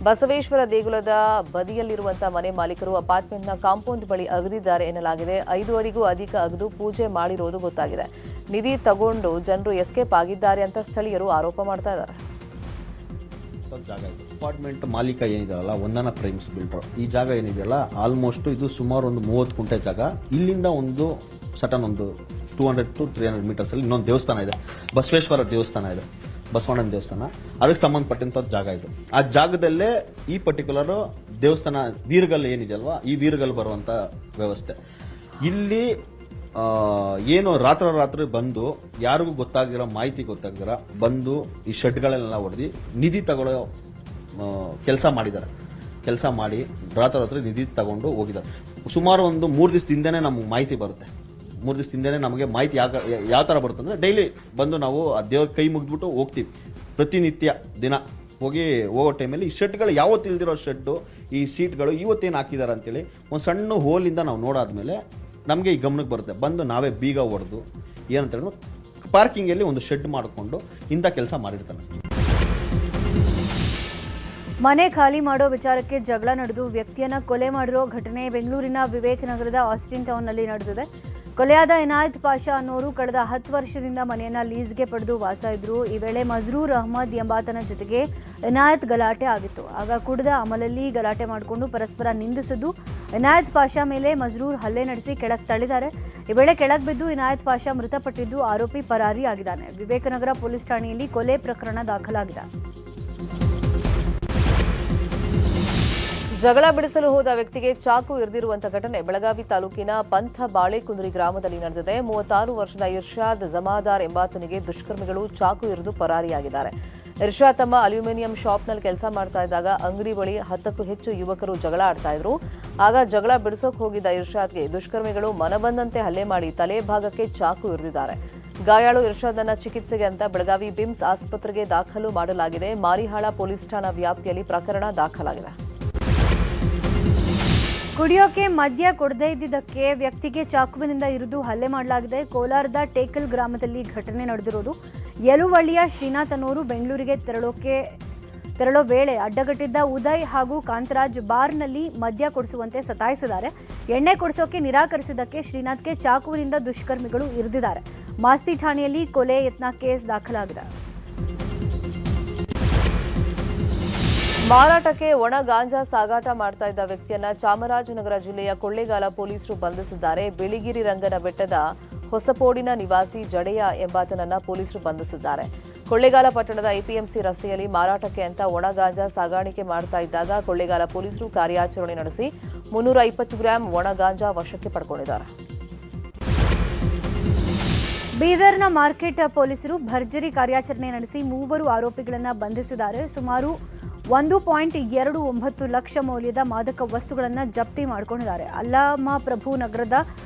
ಬಸವೇಶ್ವರ ದೇಗುಲದ ಬದಿಯಲ್ಲಿರುವಂತಹ ಮನೆ ಮಾಲೀಕರು ಅಪಾರ್ಟ್ಮೆಂಟ್ನ ಕಾಂಪೌಂಡ್ ಬಳಿ ಅಗೆದಿದ್ದಾರೆ ಎನ್ನಲಾಗಿದೆ. 5 ಅಡಿಗೂ ಅಧಿಕ ಅಗೆದು ಪೂಜೆ ಮಾಡಿರುವುದು ಗೊತ್ತಾಗಿದೆ. ನಿಧಿ ತಗೊಂಡು ಜನರು ಎಸ್ಕೇಪ್ ಆಗಿದ್ದಾರೆ ಅಂತ ಸ್ಥಳೀಯರು ಆರೋಪ ಮಾಡ್ತಾ ಇದ್ದಾರೆ. ಜಾಗ ಇದೆ. ಅಪಾರ್ಟ್ಮೆಂಟ್ ಮಾಲೀಕ ಏನಿದೆಯಲ್ಲ ವಂದನಾ ಪ್ರೈಮ್ಸ್ ಬಿಲ್ಡರ್, ಈ ಜಾಗ ಏನಿದೆಯಲ್ಲ ಆಲ್ಮೋಸ್ಟ್ ಇದು ಸುಮಾರು ಒಂದು 30 ಕುಂಟೆ ಜಾಗ. ಇಲ್ಲಿಂದ ಒಂದು ಸಟನ್ ಒಂದು 200 to 300 ಮೀಟರ್ಸ್ ಅಲ್ಲಿ ಇನ್ನೊಂದು ದೇವಸ್ಥಾನ ಇದೆ, ಬಸವೇಶ್ವರ ದೇವಸ್ಥಾನ ಇದೆ, ಬಸವಣ್ಣನ ದೇವಸ್ಥಾನ. ಅದಕ್ಕೆ ಸಂಬಂಧಪಟ್ಟಂತ ಜಾಗ ಇದು. ಆ ಜಾಗದಲ್ಲೇ ಈ ಪರ್ಟಿಕ್ಯುಲರ್ ದೇವಸ್ಥಾನ ವೀರಗಲ್ ಏನಿದೆಯಲ್ವಾ, ಈ ವೀರಗಲ್ ಬರುವಂತ ವ್ಯವಸ್ಥೆ ಇಲ್ಲಿ ಏನು ರಾತ್ರಿ ಬಂದು ಯಾರಿಗೂ ಮಾಹಿತಿ ಗೊತ್ತಾಗಿರ ಬಂದು ಈ ಶೆಡ್ಗಳೆಲ್ಲ ಹೊಡೆದು ನಿಧಿ ತಗೊಳ್ಳೋ ಕೆಲಸ ಮಾಡಿದ್ದಾರೆ. ಕೆಲಸ ಮಾಡಿ ರಾತ್ರಿ ನಿಧಿ ತಗೊಂಡು ಹೋಗಿದ್ದಾರೆ. ಸುಮಾರು ಒಂದು 3 ದಿವಸದಿಂದನೇ ನಮ್ಗೆ ಮಾಹಿತಿ ಬರುತ್ತೆ. 3 ದಿವಸದಿಂದನೇ ನಮಗೆ ಮಾಹಿತಿ ಯಾವ ಥರ ಬರುತ್ತೆ ಅಂದರೆ ಡೈಲಿ ಬಂದು ನಾವು ಆ ದೇವ್ರ ಕೈ ಮುಗಿದ್ಬಿಟ್ಟು ಹೋಗ್ತೀವಿ. ಪ್ರತಿನಿತ್ಯ ದಿನ ಹೋಗೋ ಟೈಮಲ್ಲಿ ಈ ಶೆಡ್ಗಳು ಯಾವತ್ತು ಇಲ್ದಿರೋ ಶೆಡ್ಡು ಈ ಸೀಟ್ಗಳು ಇವತ್ತೇನು ಹಾಕಿದ್ದಾರೆ ಅಂತೇಳಿ ಒಂದು ಸಣ್ಣ ಹೋಲಿಂದ ನಾವು ನೋಡಾದ್ಮೇಲೆ ನಮಗೆ ಈ ಗಮನಕ್ಕೆ ಬರುತ್ತೆ. ಬಂದು ನಾವೇ ಬೀಗ ಹೊಡೆದು ಏನಂತ ಹೇಳಿದ್ರು ಪಾರ್ಕಿಂಗಲ್ಲಿ ಒಂದು ಶೆಡ್ ಮಾಡಿಕೊಂಡು ಇಂಥ ಕೆಲಸ ಮಾಡಿರ್ತಾನೆ. ಮನೆ ಖಾಲಿ ಮಾಡೋ ವಿಚಾರಕ್ಕೆ ಜಗಳ ನಡೆದು ವ್ಯಕ್ತಿಯನ್ನ ಕೊಲೆ ಮಾಡಿರೋ ಘಟನೆ ಬೆಂಗಳೂರಿನ ವಿವೇಕ್ ನಗರದ ಆಸ್ಟಿನ್ ಟೌನ್ನಲ್ಲಿ ನಡೆದಿದೆ. ಕೊಲೆಯಾದ ಇನಾಯತ್ ಪಾಷಾ ಅನ್ನೋರು ಕಳೆದ 10 ವರ್ಷದಿಂದ ಮನೆಯನ್ನ ಲೀಸ್ಗೆ ಪಡೆದು ವಾಸ ಇದ್ರು. ಈ ವೇಳೆ ಮಜ್ರೂರ್ ಅಹ್ಮದ್ ಎಂಬಾತನ ಜೊತೆಗೆ ಇನಾಯತ್ ಗಲಾಟೆ ಆಗಿತ್ತು. ಆಗ ಕುಡಿದ ಅಮಲಲ್ಲಿ ಗಲಾಟೆ ಮಾಡಿಕೊಂಡು ಪರಸ್ಪರ ನಿಂದಿಸಿದ್ದು ಇನಾಯತ್ ಪಾಷಾ ಮೇಲೆ ಮಜ್ರೂರ್ ಹಲ್ಲೆ ನಡೆಸಿ ಕೆಳಗೆ ತಳ್ಳಿದ್ದಾರೆ. ಈ ವೇಳೆ ಕೆಳಗೆ ಬಿದ್ದು ಇನಾಯತ್ ಪಾಷಾ ಮೃತಪಟ್ಟಿದ್ದು ಆರೋಪಿ ಪರಾರಿ ಆಗಿದ್ದಾನೆ. ವಿವೇಕನಗರ ಪೊಲೀಸ್ ಠಾಣೆಯಲ್ಲಿ ಕೊಲೆ ಪ್ರಕರಣ ದಾಖಲಾಗಿದೆ. ಜಗಳ ಬಿಡಿಸಲು ಹೋದ ವ್ಯಕ್ತಿಗೆ ಚಾಕು ಇರಿದಿರುವಂತಹ ಘಟನೆ ಬೆಳಗಾವಿ ತಾಲೂಕಿನ ಪಂಥ ಬಾಳೆಕುಂದ್ರಿ ಗ್ರಾಮದಲ್ಲಿ ನಡೆದಿದೆ. 36 ವರ್ಷದ ಇರ್ಷಾದ್ ಜಮಾದಾರ್ ಎಂಬಾತನಿಗೆ ದುಷ್ಕರ್ಮಿಗಳು ಚಾಕು ಇರಿದು ಪರಾರಿಯಾಗಿದ್ದಾರೆ. ಇರ್ಷಾದ್ ತಮ್ಮ ಅಲ್ಯೂಮಿನಿಯಂ ಶಾಪ್ನಲ್ಲಿ ಕೆಲಸ ಮಾಡ್ತಾ ಇದ್ದಾಗ ಅಂಗಡಿ ಬಳಿ 10ಕ್ಕೂ ಹೆಚ್ಚು ಯುವಕರು ಜಗಳ ಆಡ್ತಾ ಇದ್ರು. ಆಗ ಜಗಳ ಬಿಡಿಸೋಕೆ ಹೋಗಿದ್ದ ಇರ್ಷಾದ್ಗೆ ದುಷ್ಕರ್ಮಿಗಳು ಮನಬಂದಂತೆ ಹಲ್ಲೆ ಮಾಡಿ ತಲೆ ಭಾಗಕ್ಕೆ ಚಾಕು ಇರಿದಿದ್ದಾರೆ. ಗಾಯಾಳು ಇರ್ಷಾದ್ನ ಚಿಕಿತ್ಸೆಗೆ ಅಂತ ಬೆಳಗಾವಿ ಬಿಮ್ಸ್ ಆಸ್ಪತ್ರೆಗೆ ದಾಖಲು ಮಾಡಲಾಗಿದೆ. ಮಾರಿಹಾಳ ಪೊಲೀಸ್ ಠಾಣಾ ವ್ಯಾಪ್ತಿಯಲ್ಲಿ ಪ್ರಕರಣ ದಾಖಲಾಗಿದೆ. ಕುಡಿಯೋಕೆ ಮದ್ಯ ಕೊಡದೇ ಇದ್ದಿದ್ದಕ್ಕೆ ವ್ಯಕ್ತಿಗೆ ಚಾಕುವಿನಿಂದ ಇರಿದು ಹಲ್ಲೆ ಮಾಡಲಾಗಿದೆ. ಕೋಲಾರದ ಟೇಕಲ್ ಗ್ರಾಮದಲ್ಲಿ ಘಟನೆ ನಡೆದಿರೋದು. ಯಲುವಳ್ಳಿಯ ಶ್ರೀನಾಥ್ ಅನ್ನೋರು ಬೆಂಗಳೂರಿಗೆ ತೆರಳೋ ವೇಳೆ ಅಡ್ಡಗಟ್ಟಿದ್ದ ಉದಯ್ ಹಾಗೂ ಕಾಂತರಾಜ್ ಬಾರ್ನಲ್ಲಿ ಮದ್ಯ ಕೊಡಿಸುವಂತೆ ಸತಾಯಿಸಿದ್ದಾರೆ. ಎಣ್ಣೆ ಕೊಡಿಸೋಕೆ ನಿರಾಕರಿಸಿದ್ದಕ್ಕೆ ಶ್ರೀನಾಥ್ಗೆ ಚಾಕುವಿನಿಂದ ದುಷ್ಕರ್ಮಿಗಳು ಇರಿದಿದ್ದಾರೆ. ಮಾಸ್ತಿ ಠಾಣೆಯಲ್ಲಿ ಕೊಲೆ ಯತ್ನ ಕೇಸ್ ದಾಖಲಾಗಿದೆ. ಮಾರಾಟಕ್ಕೆ ಒಣ ಗಾಂಜಾ ಸಾಗಾಟ ಮಾಡ್ತಾ ಇದ್ದ ವ್ಯಕ್ತಿಯನ್ನ ಚಾಮರಾಜನಗರ ಜಿಲ್ಲೆಯ ಕೊಳ್ಳೇಗಾಲ ಪೊಲೀಸರು ಬಂಧಿಸಿದ್ದಾರೆ. ಬಿಳಿಗಿರಿ ರಂಗನ ಬೆಟ್ಟದ ಹೊಸಪೋಡಿನ ನಿವಾಸಿ ಜಡೆಯ ಎಂಬಾತನನ್ನ ಪೊಲೀಸರು ಬಂಧಿಸಿದ್ದಾರೆ. ಕೊಳ್ಳೇಗಾಲ ಪಟ್ಟಣದ ಎಪಿಎಂಸಿ ರಸ್ತೆಯಲ್ಲಿ ಮಾರಾಟಕ್ಕೆ ಅಂತ ಒಣ ಗಾಂಜಾ ಸಾಗಾಣಿಕೆ ಮಾಡ್ತಾ ಇದ್ದಾಗ ಕೊಳ್ಳೇಗಾಲ ಪೊಲೀಸರು ಕಾರ್ಯಾಚರಣೆ ನಡೆಸಿ 350 ಗ್ರಾಂ ಒಣ ಗಾಂಜಾ ವಶಕ್ಕೆ ಪಡ್ಕೊಂಡಿದ್ದಾರೆ. ಬೀದರ್ನ ಮಾರ್ಕೆಟ್ ಪೊಲೀಸರು ಭರ್ಜರಿ ಕಾರ್ಯಾಚರಣೆ ನಡೆಸಿ 3 ಆರೋಪಿಗಳನ್ನು ಬಂಧಿಸಿದ್ದಾರೆ. ಸುಮಾರು 1.29 ಲಕ್ಷ ಮೌಲ್ಯದ ಮಾದಕ ವಸ್ತುಗಳನ್ನು ಜಪ್ತಿ ಮಾಡಿಕೊಂಡಿದ್ದಾರೆ. ಅಲ್ಲಾಮ ಪ್ರಭು ನಗರದ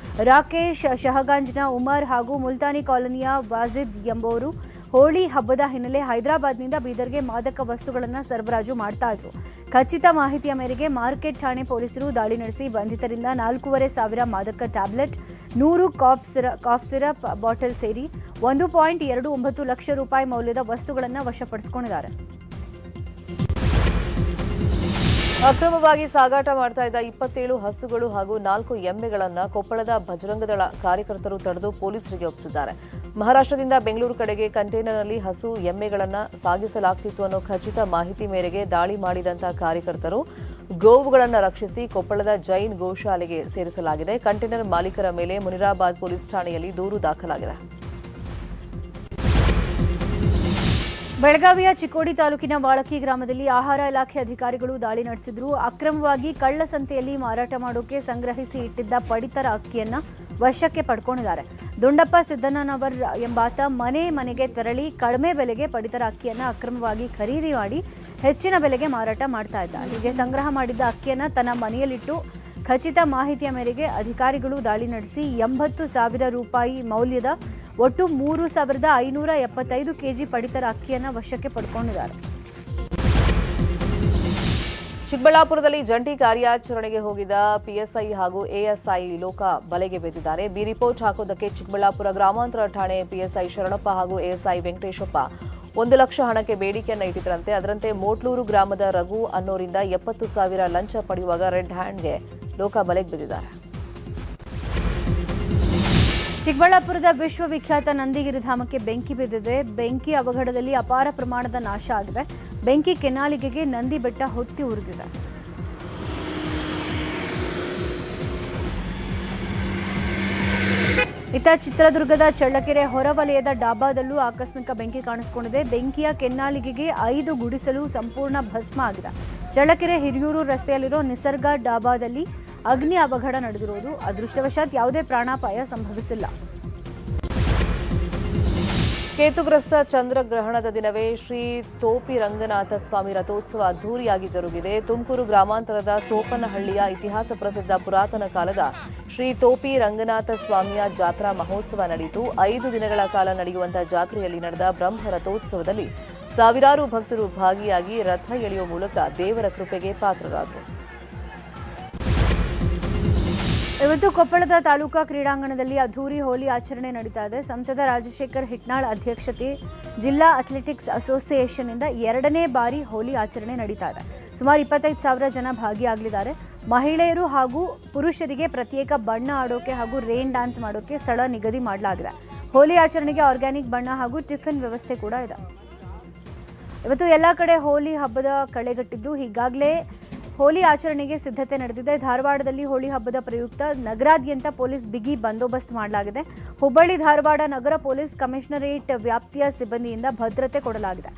ರಾಕೇಶ್, ಶಹಗಂಜ್ನ ಉಮರ್ ಹಾಗೂ ಮುಲ್ತಾನಿ ಕಾಲೋನಿಯ ವಾಜಿದ್ ಎಂಬುವರು ಹೋಳಿ ಹಬ್ಬದ ಹಿನ್ನೆಲೆ ಹೈದರಾಬಾದ್ನಿಂದ ಬೀದರ್ಗೆ ಮಾದಕ ವಸ್ತುಗಳನ್ನು ಸರಬರಾಜು ಮಾಡ್ತಾ ಇದ್ರು. ಖಚಿತ ಮಾಹಿತಿಯ ಮೇರೆಗೆ ಮಾರ್ಕೆಟ್ ಠಾಣೆ ಪೊಲೀಸರು ದಾಳಿ ನಡೆಸಿ ಬಂಧಿತರಿಂದ 4,500 ಮಾದಕ ಟ್ಯಾಬ್ಲೆಟ್, 100 ಕಾಫ್ ಸಿರಪ್ ಬಾಟಲ್ ಸೇರಿ 1.29 ಲಕ್ಷ ರೂಪಾಯಿ ಮೌಲ್ಯದ ವಸ್ತುಗಳನ್ನು ವಶಪಡಿಸಿಕೊಂಡಿದ್ದಾರೆ. ಅಕ್ರಮವಾಗಿ ಸಾಗಾಟ ಮಾಡ್ತಾ ಇದ್ದ 27 ಹಸುಗಳು ಹಾಗೂ 4 ಎಮ್ಮೆಗಳನ್ನು ಕೊಪ್ಪಳದ ಬಜರಂಗದಳ ಕಾರ್ಯಕರ್ತರು ತಡೆದು ಪೊಲೀಸರಿಗೆ ಒಪ್ಪಿಸಿದ್ದಾರೆ. ಮಹಾರಾಷ್ಟ್ರದಿಂದ ಬೆಂಗಳೂರು ಕಡೆಗೆ ಕಂಟೈನರ್ನಲ್ಲಿ ಹಸು ಎಮ್ಮೆಗಳನ್ನು ಸಾಗಿಸಲಾಗ್ತಿತ್ತು ಅನ್ನೋ ಖಚಿತ ಮಾಹಿತಿ ಮೇರೆಗೆ ದಾಳಿ ಮಾಡಿದಂತಹ ಕಾರ್ಯಕರ್ತರು ಗೋವುಗಳನ್ನು ರಕ್ಷಿಸಿ ಕೊಪ್ಪಳದ ಜೈನ್ ಗೋಶಾಲೆಗೆ ಸೇರಿಸಲಾಗಿದೆ. ಕಂಟೈನರ್ ಮಾಲೀಕರ ಮೇಲೆ ಮುನಿರಾಬಾದ್ ಪೊಲೀಸ್ ಠಾಣೆಯಲ್ಲಿ ದೂರು ದಾಖಲಾಗಿದೆ. ಬೆಳಗಾವಿಯ ಚಿಕ್ಕೋಡಿ ತಾಲೂಕಿನ ವಾಳಕಿ ಗ್ರಾಮದಲ್ಲಿ ಆಹಾರ ಇಲಾಖೆ ಅಧಿಕಾರಿಗಳು ದಾಳಿ ನಡೆಸಿದ್ರು. ಅಕ್ರಮವಾಗಿ ಕಳ್ಳಸಂತೆಯಲ್ಲಿ ಮಾರಾಟ ಮಾಡೋಕೆ ಸಂಗ್ರಹಿಸಿ ಇಟ್ಟಿದ್ದ ಪಡಿತರ ಅಕ್ಕಿಯನ್ನ ವಶಕ್ಕೆ ಪಡ್ಕೊಂಡಿದ್ದಾರೆ. ದುಂಡಪ್ಪ ಸಿದ್ದಣ್ಣನವರ್ ಎಂಬಾತ ಮನೆಗೆ ತೆರಳಿ ಕಡಿಮೆ ಬೆಲೆಗೆ ಪಡಿತರ ಅಕ್ಕಿಯನ್ನ ಅಕ್ರಮವಾಗಿ ಖರೀದಿ ಮಾಡಿ ಹೆಚ್ಚಿನ ಬೆಲೆಗೆ ಮಾರಾಟ ಮಾಡ್ತಾ ಇದ್ದ. ಹೀಗೆ ಸಂಗ್ರಹ ಮಾಡಿದ್ದ ಅಕ್ಕಿಯನ್ನ ತನ್ನ ಮನೆಯಲ್ಲಿಟ್ಟು ಖಚಿತ ಮಾಹಿತಿಯ ಮೇರೆಗೆ ಅಧಿಕಾರಿಗಳು ದಾಳಿ ನಡೆಸಿ 80,000 ರೂಪಾಯಿ ಮೌಲ್ಯದ ಒಟ್ಟು 3,575 ಕೆಜಿ ಪಡಿತರ ಅಕ್ಕಿಯನ್ನು ವಶಕ್ಕೆ ಪಡ್ಕೊಂಡಿದ್ದಾರೆ. ಚಿಕ್ಕಬಳ್ಳಾಪುರದಲ್ಲಿ ಜಂಟಿ ಕಾರ್ಯಾಚರಣೆಗೆ ಹೋಗಿದ್ದ ಪಿಎಸ್ಐ ಹಾಗೂ ಎಎಸ್ಐ ಲೋಕ ಬಲೆಗೆ ಬಿದ್ದಿದ್ದಾರೆ. ಬಿ ರಿಪೋರ್ಟ್ ಹಾಕೋದಕ್ಕೆ ಚಿಕ್ಕಬಳ್ಳಾಪುರ ಗ್ರಾಮಾಂತರ ಠಾಣೆ ಪಿಎಸ್ಐ ಶರಣಪ್ಪ ಹಾಗೂ ಎಎಸ್ಐ ವೆಂಕಟೇಶಪ್ಪ 1 ಲಕ್ಷ ಹಣಕ್ಕೆ ಬೇಡಿಕೆಯನ್ನು ಇಟ್ಟಿದ್ದರಂತೆ. ಅದರಂತೆ ಮೋಟ್ಲೂರು ಗ್ರಾಮದ ರಘು ಅನ್ನೋರಿಂದ 70,000 ಲಂಚ ಪಡೆಯುವಾಗ ರೆಡ್ ಹ್ಯಾಂಡ್ಗೆ ಲೋಕ ಬಲೆಗೆ ಬಿದ್ದಿದ್ದಾರೆ. ಚಿಕ್ಕಬಳ್ಳಾಪುರದ ವಿಶ್ವವಿಖ್ಯಾತ ನಂದಿಗಿರಿ ಧಾಮಕ್ಕೆ ಬೆಂಕಿ ಬಿದ್ದಿದೆ. ಬೆಂಕಿ ಅವಘಡದಲ್ಲಿ ಅಪಾರ ಪ್ರಮಾಣದ ನಾಶ ಆಗಿದೆ. ಬೆಂಕಿ ಕೆನಾಲಿಗೆಗೆ ನಂದಿ ಬೆಟ್ಟ ಹೊತ್ತಿ ಉರಿದಿದೆ. ಇತ್ತ ಚಿತ್ರದುರ್ಗದ ಚಳ್ಳಕೆರೆ ಹೊರವಲಯದ ಡಾಬಾದಲ್ಲೂ ಆಕಸ್ಮಿಕ ಬೆಂಕಿ ಕಾಣಿಸಿಕೊಂಡಿದೆ. ಬೆಂಕಿಯ ಕೆನ್ನಾಲಿಗೆಗೆ 5 ಗುಡಿಸಲು ಸಂಪೂರ್ಣ ಭಸ್ಮ ಆಗಿದೆ. ಚಳ್ಳಕೆರೆ ಹಿರಿಯೂರು ರಸ್ತೆಯಲ್ಲಿರೋ ನಿಸರ್ಗ ಡಾಬಾದಲ್ಲಿ ಅಗ್ನಿ ಅವಘಡ ನಡೆದಿರುವುದು. ಅದೃಷ್ಟವಶಾತ್ ಯಾವುದೇ ಪ್ರಾಣಾಪಾಯ ಸಂಭವಿಸಿಲ್ಲ. ಕೇತುಗ್ರಸ್ತ ಚಂದ್ರಗ್ರಹಣದ ದಿನವೇ ಶ್ರೀ ತೋಪಿ ರಂಗನಾಥ ಸ್ವಾಮಿ ರಥೋತ್ಸವ ಅದ್ದೂರಿಯಾಗಿ ಜರುಗಿದೆ. ತುಮಕೂರು ಗ್ರಾಮಾಂತರದ ಸೋಪನಹಳ್ಳಿಯ ಇತಿಹಾಸ ಪ್ರಸಿದ್ಧ ಪುರಾತನ ಕಾಲದ ಶ್ರೀ ತೋಪಿ ರಂಗನಾಥ ಸ್ವಾಮಿಯ ಜಾತ್ರಾ ಮಹೋತ್ಸವ ನಡೆಯಿತು. 5 ದಿನಗಳ ಕಾಲ ನಡೆಯುವಂತಹ ಜಾತ್ರೆಯಲ್ಲಿ ನಡೆದ ಬ್ರಹ್ಮ ರಥೋತ್ಸವದಲ್ಲಿ ಸಾವಿರಾರು ಭಕ್ತರು ಭಾಗಿಯಾಗಿ ರಥ ಎಳೆಯುವ ಮೂಲಕ ದೇವರ ಕೃಪೆಗೆ ಪಾತ್ರರಾದರು. ಇವತ್ತು ಕೊಪ್ಪಳದ ತಾಲೂಕಾ ಕ್ರೀಡಾಂಗಣದಲ್ಲಿ ಅದ್ಧೂರಿ ಹೋಲಿ ಆಚರಣೆ ನಡೀತಾ ಇದೆ. ಸಂಸದ ರಾಜಶೇಖರ್ ಹಿಟ್ನಾಳ್ ಅಧ್ಯಕ್ಷತೆ ಜಿಲ್ಲಾ ಅಥ್ಲೆಟಿಕ್ಸ್ ಅಸೋಸಿಯೇಷನ್ನಿಂದ 2ನೇ ಬಾರಿ ಹೋಲಿ ಆಚರಣೆ ನಡೀತಾ ಇದೆ. ಸುಮಾರು 25,000 ಜನ ಭಾಗಿಯಾಗಲಿದ್ದಾರೆ. ಮಹಿಳೆಯರು ಹಾಗೂ ಪುರುಷರಿಗೆ ಪ್ರತ್ಯೇಕ ಬಣ್ಣ ಆಡೋಕೆ ಹಾಗೂ ರೇನ್ ಡ್ಯಾನ್ಸ್ ಮಾಡೋಕೆ ಸ್ಥಳ ನಿಗದಿ ಮಾಡಲಾಗಿದೆ. ಹೋಲಿ ಆಚರಣೆಗೆ ಆರ್ಗ್ಯಾನಿಕ್ ಬಣ್ಣ ಹಾಗೂ ಟಿಫಿನ್ ವ್ಯವಸ್ಥೆ ಕೂಡ ಇದೆ. ಇವತ್ತು ಎಲ್ಲ ಕಡೆ ಹೋಲಿ ಹಬ್ಬದ ಕಳೆಗಟ್ಟಿದ್ದು ಈಗಾಗಲೇ ಹೋಲಿ ಆಚರಣೆಗೆ ಸಿದ್ಧತೆ ನಡೆದಿದೆ. ಧಾರವಾಡದಲ್ಲಿ ಹೋಳಿ ಹಬ್ಬದ ಪ್ರಯುಕ್ತ ನಗರಾದ್ಯಂತ ಪೊಲೀಸ್ ಬಿಗಿ ಬಂದೋಬಸ್ತ್ ಮಾಡಲಾಗಿದೆ. ಹುಬ್ಬಳ್ಳಿ ಧಾರವಾಡ ನಗರ ಪೊಲೀಸ್ ಕಮಿಷನರೇಟ್ ವ್ಯಾಪ್ತಿಯ ಸಿಬ್ಬಂದಿಯಿಂದ ಭದ್ರತೆ ಕೊಡಲಾಗಿದೆ.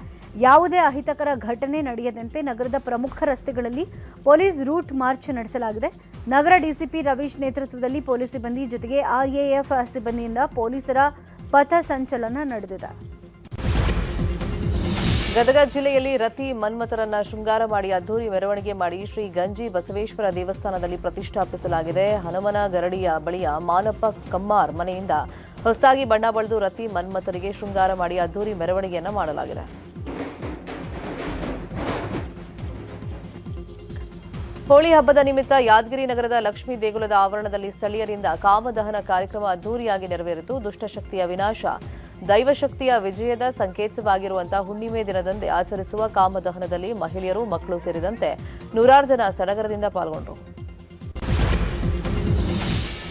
ಯಾವುದೇ ಅಹಿತಕರ ಘಟನೆ ನಡೆಯದಂತೆ ನಗರದ ಪ್ರಮುಖ ರಸ್ತೆಗಳಲ್ಲಿ ಪೊಲೀಸ್ ರೂಟ್ ಮಾರ್ಚ್ ನಡೆಸಲಾಗಿದೆ. ನಗರ ಡಿಸಿಪಿ ರವೀಶ್ ನೇತೃತ್ವದಲ್ಲಿ ಪೊಲೀಸ್ ಸಿಬ್ಬಂದಿ ಜೊತೆಗೆ RAF ಸಿಬ್ಬಂದಿಯಿಂದ ಪೊಲೀಸರ ಪಥ ಸಂಚಲನ ನಡೆದಿದೆ. ಗದಗ ಜಿಲ್ಲೆಯಲ್ಲಿ ರತಿ ಮನ್ಮಥರನ್ನ ಶೃಂಗಾರ ಮಾಡಿ ಅದ್ಧೂರಿ ಮೆರವಣಿಗೆ ಮಾಡಿ ಶ್ರೀ ಗಂಜಿ ಬಸವೇಶ್ವರ ದೇವಸ್ಥಾನದಲ್ಲಿ ಪ್ರತಿಷ್ಠಾಪಿಸಲಾಗಿದೆ. ಹನುಮನ ಗರಡಿಯ ಬಳಿಯ ಮಾಲಪ್ಪ ಕಮ್ಮಾರ್ ಮನೆಯಿಂದ ಹೊಸದಾಗಿ ಬಣ್ಣ ಬಳಿದು ರತಿ ಮನ್ಮಥರಿಗೆ ಶೃಂಗಾರ ಮಾಡಿ ಅದ್ಧೂರಿ ಮೆರವಣಿಗೆಯನ್ನ ಮಾಡಲಾಗಿದೆ. ಹೋಳಿ ಹಬ್ಬದ ನಿಮಿತ್ತ ಯಾದಗಿರಿ ನಗರದ ಲಕ್ಷ್ಮೀ ದೇಗುಲದ ಆವರಣದಲ್ಲಿ ಸ್ಥಳೀಯರಿಂದ ಕಾಮದಹನ ಕಾರ್ಯಕ್ರಮ ಅದ್ಧೂರಿಯಾಗಿ ನೆರವೇರಿತು. ದುಷ್ಟಶಕ್ತಿಯ ವಿನಾಶ, ದೈವಶಕ್ತಿಯ ವಿಜಯದ ಸಂಕೇತವಾಗಿರುವಂತಹ ಹುಣ್ಣಿಮೆ ದಿನದಂದೇ ಆಚರಿಸುವ ಕಾಮದಹನದಲ್ಲಿ ಮಹಿಳೆಯರು, ಮಕ್ಕಳು ಸೇರಿದಂತೆ ನೂರಾರು ಜನ ಸಡಗರದಿಂದ ಪಾಲ್ಗೊಂಡರು.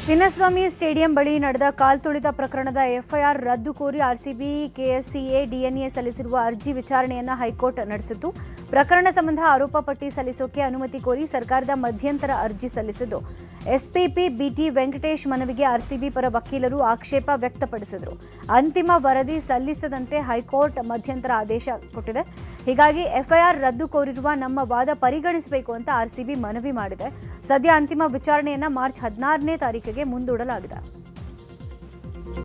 ಚಿನ್ನಸ್ವಾಮಿ ಸ್ಟೇಡಿಯಂ ಬಳಿ ನಡೆದ ಕಾಲ್ತುಳಿತ ಪ್ರಕರಣದ FIR ರದ್ದು ಕೋರಿ RCB, KSCA, DNA ಸಲ್ಲಿಸಿರುವ ಅರ್ಜಿ ವಿಚಾರಣೆಯನ್ನು ಹೈಕೋರ್ಟ್ ನಡೆಸಿತು. ಪ್ರಕರಣ ಸಂಬಂಧ ಆರೋಪ ಪಟ್ಟಿ ಸಲ್ಲಿಸೋಕೆ ಅನುಮತಿ ಕೋರಿ ಸರ್ಕಾರದ ಮಧ್ಯಂತರ ಅರ್ಜಿ ಸಲ್ಲಿಸಿದ್ದು SPP BT ವೆಂಕಟೇಶ್ ಮನವಿಗೆ RCB ಪರ ವಕೀಲರು ಆಕ್ಷೇಪ ವ್ಯಕ್ತಪಡಿಸಿದರು. ಅಂತಿಮ ವರದಿ ಸಲ್ಲಿಸದಂತೆ ಹೈಕೋರ್ಟ್ ಮಧ್ಯಂತರ ಆದೇಶ ಕೊಟ್ಟಿದೆ. ಹೀಗಾಗಿ FIR ರದ್ದು ಕೋರಿರುವ ನಮ್ಮ ವಾದ ಪರಿಗಣಿಸಬೇಕು ಅಂತ RCB ಮನವಿ ಮಾಡಿದೆ. ಸದ್ಯ ಅಂತಿಮ ವಿಚಾರಣೆಯನ್ನು ಮಾರ್ಚ್ 16ನೇ ತಾರೀಕಿಗೆ ಮುಂದೂಡಲಾಗಿದೆ.